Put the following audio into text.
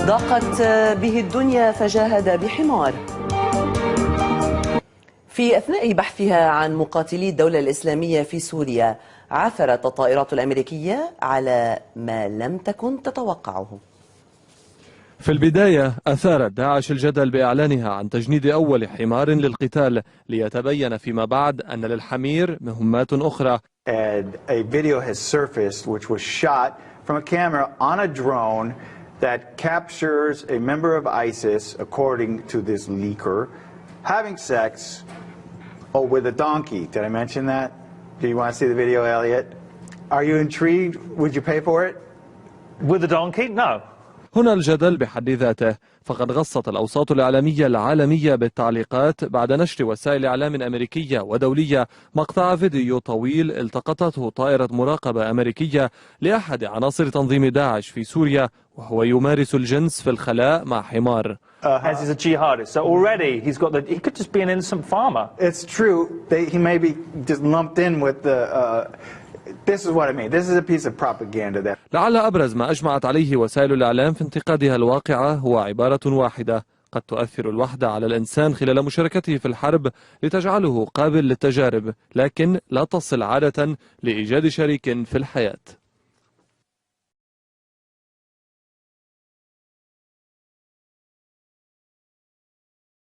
ضاقت به الدنيا فجاهد بحمار. في أثناء بحثها عن مقاتلي الدولة الإسلامية في سوريا، عثرت الطائرات الأمريكية على ما لم تكن تتوقعه. في البداية أثارت داعش الجدل بإعلانها عن تجنيد أول حمار للقتال، ليتبين فيما بعد أن للحمير مهمات أخرى. A video has surfaced which was shot from a camera on a drone that captures a member of ISIS, according to this leaker, having sex with a donkey. Did I mention that? Do you want to see the video, Elliot? Are you intrigued? Would you pay for it? With a donkey? No. هنا الجدل بحد ذاته، فقد غصت الأوساط الإعلامية العالمية بالتعليقات بعد نشر وسائل إعلام أمريكية ودولية مقطع فيديو طويل التقطته طائرة مراقبة أمريكية لأحد عناصر تنظيم داعش في سوريا وهو يمارس الجنس في الخلاء مع حمار. As he's a jihadist, so already he could just be an innocent farmer. It's true. He may be just lumped in with the. This is what I mean. This is a piece of propaganda. لعل أبرز ما أجمعت عليه وسائل الإعلام في انتقادها الواقعة هو عبارة واحدة: قد تؤثر الوحدة على الإنسان خلال مشاركته في الحرب لتجعله قابل للتجارب، لكن لا تصل عادة لإيجاد شريك في الحياة.